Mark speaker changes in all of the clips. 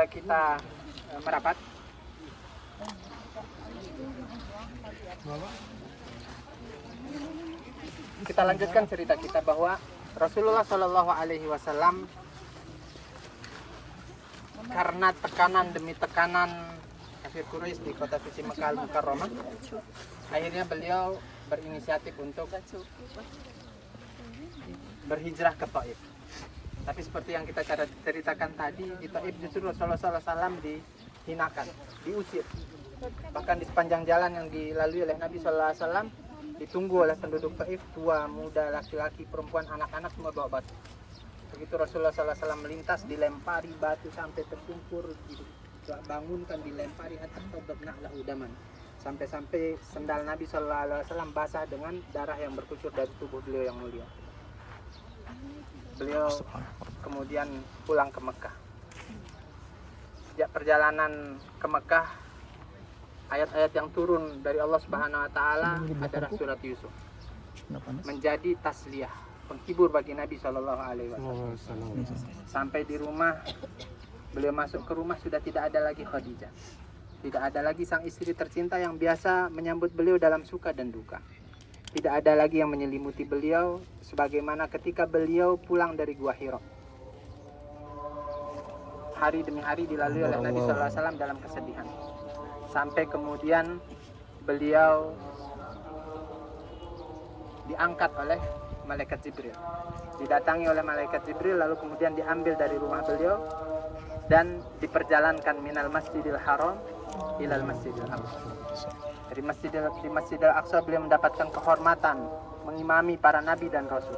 Speaker 1: Kita merapat. Kita lanjutkan cerita kita bahwa Rasulullah Shallallahu Alaihi Wasallam karena tekanan demi tekanan kafir Quraisy di kota suci Mekah Al-Mukarramah, akhirnya beliau berinisiatif untuk berhijrah ke Taif. Tapi seperti yang kita ceritakan tadi, di Taif justru Rasulullah SAW dihinakan, diusir. Bahkan di sepanjang jalan yang dilalui oleh Nabi SAW, ditunggu oleh penduduk Taif, tua, muda, laki-laki, perempuan, anak-anak semua bawa batu. Begitu Rasulullah SAW melintas, dilempari batu sampai terkumpul, dibangunkan, dilempari hatta tadabna lahu daman. Sampai-sampai sendal Nabi SAW basah dengan darah yang berkucur dari tubuh beliau yang mulia. Beliau kemudian pulang ke Mekah. Sejak perjalanan ke Mekah, ayat-ayat yang turun dari Allah Subhanahu wa taala adalah surat Yusuf. Menjadi tasliyah, penghibur bagi Nabi Shallallahu alaihi wasallam. Sampai di rumah, beliau masuk ke rumah sudah tidak ada lagi Khadijah. Tidak ada lagi sang istri tercinta yang biasa menyambut beliau dalam suka dan duka. Tidak ada lagi yang menyelimuti beliau sebagaimana ketika beliau pulang dari Gua Hira. Hari demi hari dilalui oleh Nabi SAW dalam kesedihan. Sampai kemudian beliau diangkat oleh malaikat Jibril. Didatangi oleh malaikat Jibril lalu kemudian diambil dari rumah beliau dan diperjalankan minal Masjidil Haram ilal Masjidil Aqsa. Di Masjidil Aqsa beliau mendapatkan kehormatan mengimami para nabi dan rasul.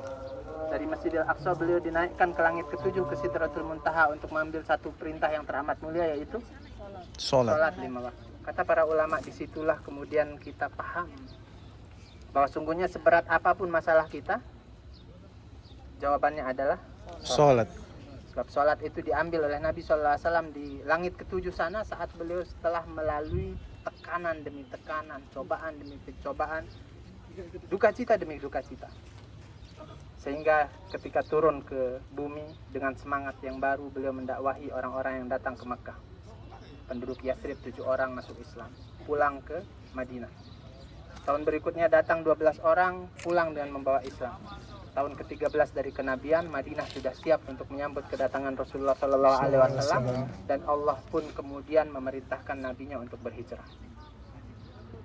Speaker 1: Dari Masjidil Aqsa beliau dinaikkan ke langit ketujuh ke Sidratul Muntaha untuk mengambil satu perintah yang teramat mulia, yaitu sholat 5 waktu. Kata para ulama, disitulah kemudian kita paham bahwa sungguhnya seberat apapun masalah kita, jawabannya adalah sholat. Sebab sholat itu diambil oleh Nabi SAW di langit ketujuh sana saat beliau setelah melalui tekanan demi tekanan, cobaan demi cobaan, duka cita demi duka cita. Sehingga ketika turun ke bumi dengan semangat yang baru, beliau mendakwahi orang-orang yang datang ke Mekah. Penduduk Yathrib 7 orang masuk Islam, pulang ke Madinah. Tahun berikutnya datang 12 orang, pulang dengan membawa Islam. Tahun ke-13 dari kenabian, Madinah sudah siap untuk menyambut kedatangan Rasulullah SAW, dan Allah pun kemudian memerintahkan nabinya untuk berhijrah.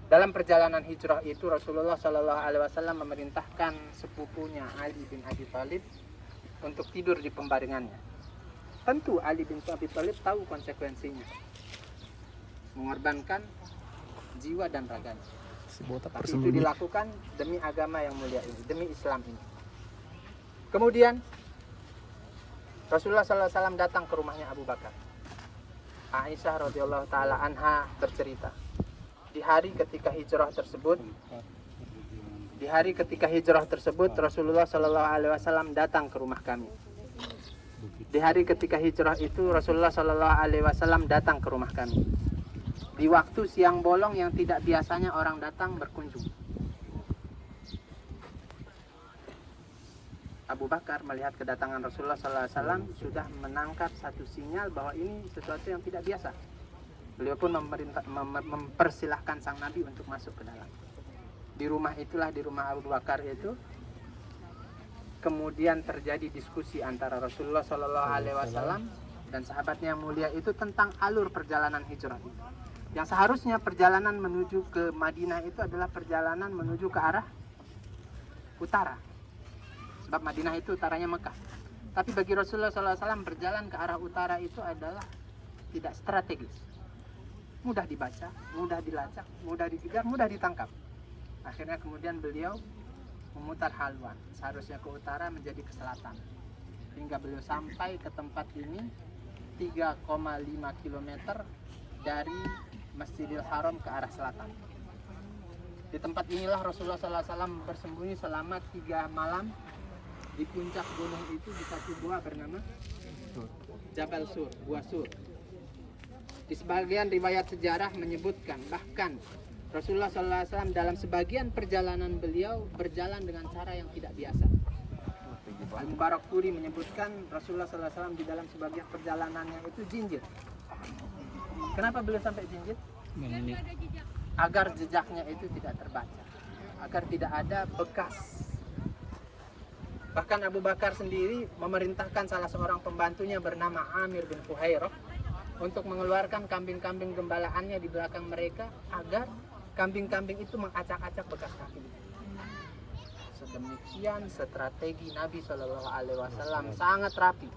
Speaker 1: Dalam perjalanan hijrah itu Rasulullah SAW memerintahkan sepupunya Ali bin Abi Thalib untuk tidur di pembaringannya. Tentu Ali bin Abi Thalib tahu konsekuensinya, mengorbankan jiwa dan raganya. Tapi itu dilakukan demi agama yang mulia ini, demi Islam ini. Kemudian Rasulullah SAW datang ke rumahnya Abu Bakar. Aisyah radhiyallahu taala anha bercerita, di hari ketika hijrah tersebut Rasulullah SAW datang ke rumah kami. Di hari ketika hijrah itu Rasulullah SAW datang ke rumah kami. Di waktu siang bolong yang tidak biasanya orang datang berkunjung. Abu Bakar melihat kedatangan Rasulullah SAW sudah menangkap satu sinyal bahwa ini sesuatu yang tidak biasa. Beliau pun mempersilahkan sang Nabi untuk masuk ke dalam. Di rumah itulah, di rumah Abu Bakar itu, kemudian terjadi diskusi antara Rasulullah SAW dan sahabatnya yang mulia itu tentang alur perjalanan hijrah itu. Yang seharusnya perjalanan menuju ke Madinah itu adalah perjalanan menuju ke arah utara. Sebab Madinah itu utaranya Mekah. Tapi bagi Rasulullah SAW berjalan ke arah utara itu adalah tidak strategis. Mudah dibaca, mudah dilacak, mudah dikejar, mudah ditangkap. Akhirnya kemudian beliau memutar haluan. Seharusnya ke utara menjadi ke selatan. Hingga beliau sampai ke tempat ini 3,5 km dari Masjidil Haram ke arah selatan. Di tempat inilah Rasulullah SAW bersembunyi selama 3 malam di puncak gunung itu, di satu gua bernama Jabal Sur, Gua Sur. Di sebagian riwayat sejarah menyebutkan bahkan Rasulullah SAW dalam sebagian perjalanan beliau berjalan dengan cara yang tidak biasa. Al-Mubarakfuri menyebutkan Rasulullah SAW di dalam sebagian perjalanannya itu jinjit. Kenapa beliau sampai jinjit?
Speaker 2: Menit.
Speaker 1: Agar jejaknya itu tidak terbaca, agar tidak ada bekas. Bahkan Abu Bakar sendiri memerintahkan salah seorang pembantunya bernama Amir bin Fuhairah untuk mengeluarkan kambing-kambing gembalaannya di belakang mereka agar kambing-kambing itu mengacak-acak bekas kaki. Sedemikian strategi Nabi Shallallahu Alaihi Wasallam, sangat rapi.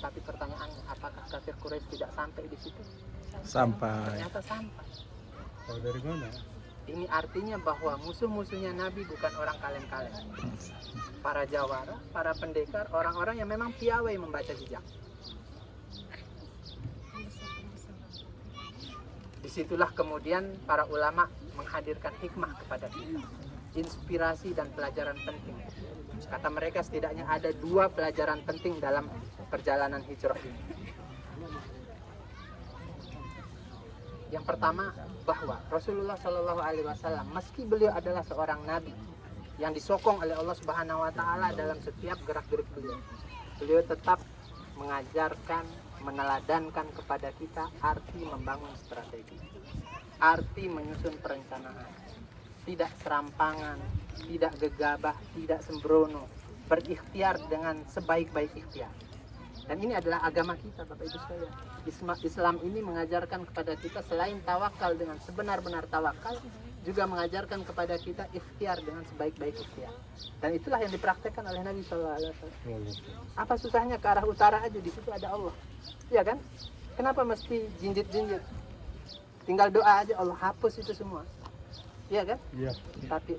Speaker 1: Tapi pertanyaannya, apakah kafir Quraisy tidak sampai di situ?
Speaker 2: Sampai.
Speaker 1: Ternyata sampai.
Speaker 3: Tahu dari mana?
Speaker 1: Ini artinya bahwa musuh-musuhnya Nabi bukan orang kaleng-kaleng. Para jawara, para pendekar, orang-orang yang memang piawai membaca jejak. Disitulah kemudian para ulama menghadirkan hikmah kepada kita, inspirasi dan pelajaran penting. Kata mereka setidaknya ada 2 pelajaran penting dalam perjalanan hijrah ini. Yang pertama, bahwa Rasulullah Shallallahu Alaihi Wasallam meski beliau adalah seorang nabi yang disokong oleh Allah Subhanahu Wa Taala dalam setiap gerak-gerik beliau, beliau tetap mengajarkan, meneladankan kepada kita arti membangun strategi, arti menyusun perencanaan, tidak serampangan, tidak gegabah, tidak sembrono, berikhtiar dengan sebaik-baik ikhtiar. Dan ini adalah agama kita, Bapak Ibu sekalian. Islam ini mengajarkan kepada kita selain tawakal dengan sebenar-benar tawakal, juga mengajarkan kepada kita ikhtiar dengan sebaik-baik ikhtiar. Dan itulah yang dipraktekkan oleh Nabi Sallallahu Alaihi Wasallam. Apa susahnya ke arah utara aja, di situ ada Allah, ya kan? Kenapa mesti jinjit-jinjit? Tinggal doa aja Allah hapus itu semua, ya kan?
Speaker 3: Iya.
Speaker 1: Tapi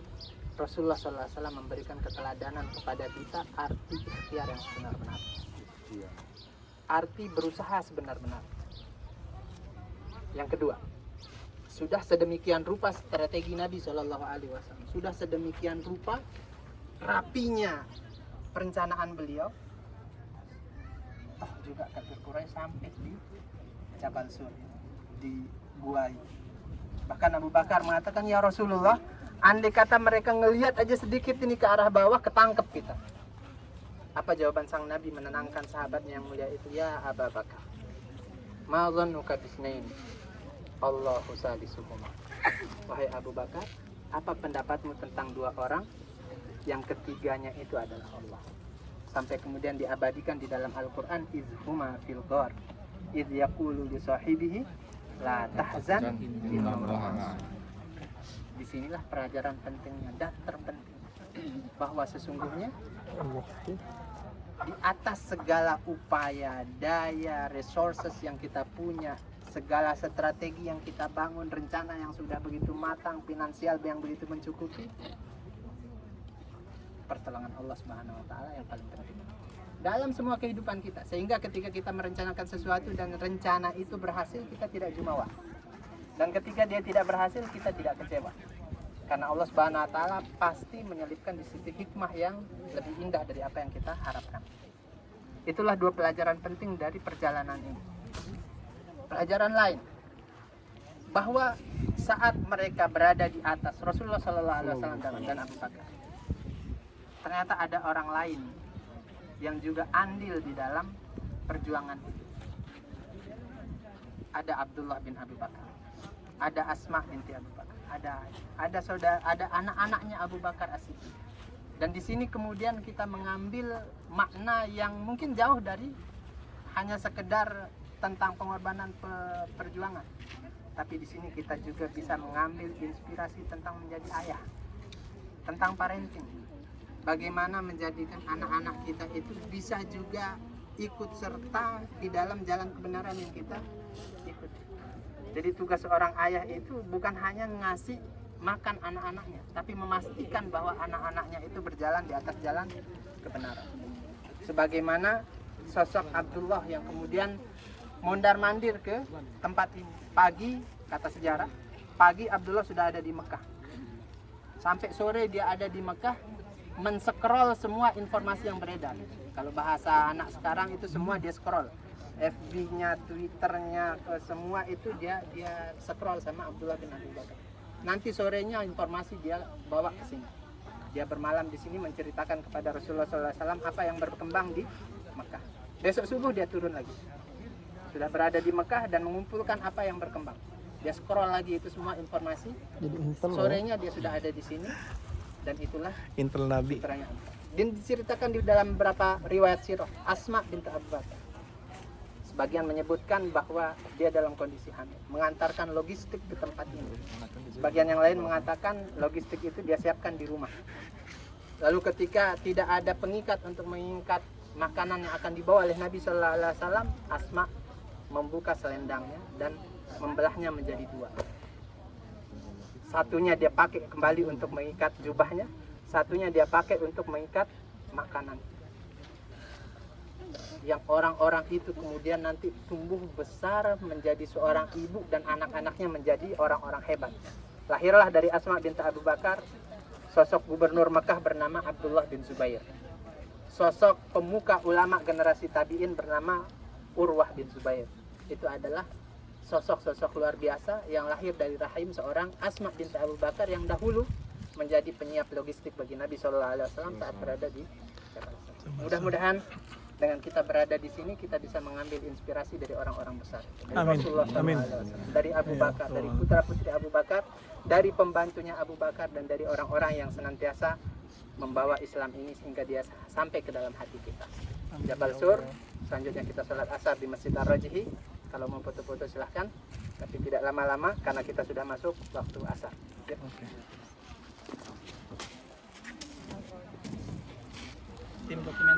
Speaker 1: Rasulullah Sallallahu Alaihi Wasallam memberikan keteladanan kepada kita arti ikhtiar yang sebenar-benar.
Speaker 3: Iya.
Speaker 1: Arti berusaha sebenar-benar. Yang kedua, sudah sedemikian rupa strategi Nabi Shallallahu Alaihi Wasallam, sudah sedemikian rupa rapinya perencanaan beliau. Juga kafir Quraisy sampai di Jabal Sur, di gua itu. Bahkan Abu Bakar mengatakan, ya Rasulullah, andai kata mereka ngelihat aja sedikit ini ke arah bawah, ketangkep kita. Apa jawaban sang Nabi menenangkan sahabatnya yang mulia itu? Ya Abu Bakar, ma dhannuka bisnain Allahu salisuhuma. Wahai Abu Bakar, apa pendapatmu tentang 2 orang yang ketiganya itu adalah Allah? Sampai kemudian diabadikan di dalam Al-Quran, izhuma fil ghar idh yaqulu li sahibihi la tahzan innallaha. Disinilah pelajaran pentingnya dan terpenting, bahwa sesungguhnya di atas segala upaya, daya, resources yang kita punya, segala strategi yang kita bangun, rencana yang sudah begitu matang, finansial yang begitu mencukupi, pertolongan Allah Subhanahu Wa Taala yang paling penting dalam semua kehidupan kita. Sehingga ketika kita merencanakan sesuatu dan rencana itu berhasil, kita tidak jumawa. Dan ketika dia tidak berhasil, kita tidak kecewa. Karena Allah Subhanahu Wa Taala pasti menyelipkan di sisi hikmah yang lebih indah dari apa yang kita harapkan. Itulah 2 pelajaran penting dari perjalanan ini. Pelajaran lain, bahwa saat mereka berada di atas Rasulullah Sallallahu Alaihi Wasallam dan Abu Bakar, ternyata ada orang lain yang juga andil di dalam perjuangan itu. Ada Abdullah bin Abu Bakar, ada Asma binti Abu Bakar, ada anak-anaknya Abu Bakar As-Siddiq. Dan di sini kemudian kita mengambil makna yang mungkin jauh dari hanya sekedar tentang pengorbanan perjuangan. Tapi di sini kita juga bisa mengambil inspirasi tentang menjadi ayah, tentang parenting. Bagaimana menjadikan anak-anak kita itu bisa juga ikut serta di dalam jalan kebenaran yang kita ikuti. Jadi tugas seorang ayah itu bukan hanya ngasih makan anak-anaknya, tapi memastikan bahwa anak-anaknya itu berjalan di atas jalan kebenaran. Sebagaimana sosok Abdullah yang kemudian mondar-mandir ke tempat ini. Pagi, kata sejarah, pagi Abdullah sudah ada di Mekah. Sampai sore dia ada di Mekah, men-scroll semua informasi yang beredar. Kalau bahasa anak sekarang itu semua dia scroll. FB-nya, Twitter-nya, semua itu dia scroll sama Abdullah bin Abu Bakar. Nanti sorenya informasi dia bawa ke sini. Dia bermalam di sini menceritakan kepada Rasulullah SAW apa yang berkembang di Mekah. Besok subuh dia turun lagi. sudah berada di Mekah dan mengumpulkan apa yang berkembang. Dia scroll lagi itu semua informasi.
Speaker 4: Jadi intel.
Speaker 1: Sorenya dia sudah ada di sini dan itulah
Speaker 2: Intel Nabi.
Speaker 1: putranya. Dan diceritakan di dalam beberapa riwayat sirah Asma binti Abu Bakar. Sebagian menyebutkan bahwa dia dalam kondisi hamil, mengantarkan logistik ke tempat ini. Sebagian yang lain mengatakan logistik itu dia siapkan di rumah. Lalu ketika tidak ada pengikat untuk mengikat makanan yang akan dibawa oleh Nabi Sallallahu Alaihi Wasallam, Asma membuka selendangnya dan membelahnya menjadi dua. Satunya dia pakai kembali untuk mengikat jubahnya, satunya dia pakai untuk mengikat makanan. Yang orang-orang itu kemudian nanti tumbuh besar menjadi seorang ibu dan anak-anaknya menjadi orang-orang hebat. Lahirlah dari Asma binti Abu Bakar sosok gubernur Mekah bernama Abdullah bin Zubair. Sosok pemuka ulama generasi tabi'in bernama Urwah bin Zubair. Itu adalah sosok-sosok luar biasa yang lahir dari rahim seorang Asma binti Abu Bakar yang dahulu menjadi penyiap logistik bagi Nabi Shallallahu Alaihi Wasallam saat berada di Jabal Sur. Mudah-mudahan dengan kita berada di sini kita bisa mengambil inspirasi dari orang-orang besar, dari
Speaker 2: Amin.
Speaker 1: Rasulullah
Speaker 2: Amin.
Speaker 1: SAW, dari Abu
Speaker 2: Ya
Speaker 1: Bakar, dari putra-putri Abu Bakar, dari pembantunya Abu Bakar, dan dari orang-orang yang senantiasa membawa Islam ini sehingga dia sampai ke dalam hati kita. Jabal Sur, selanjutnya kita sholat asar di Masjid Ar-Rajhi. Kalau mau foto-foto silahkan, tapi tidak lama-lama karena kita sudah masuk waktu asar. Ya. Tim dokumen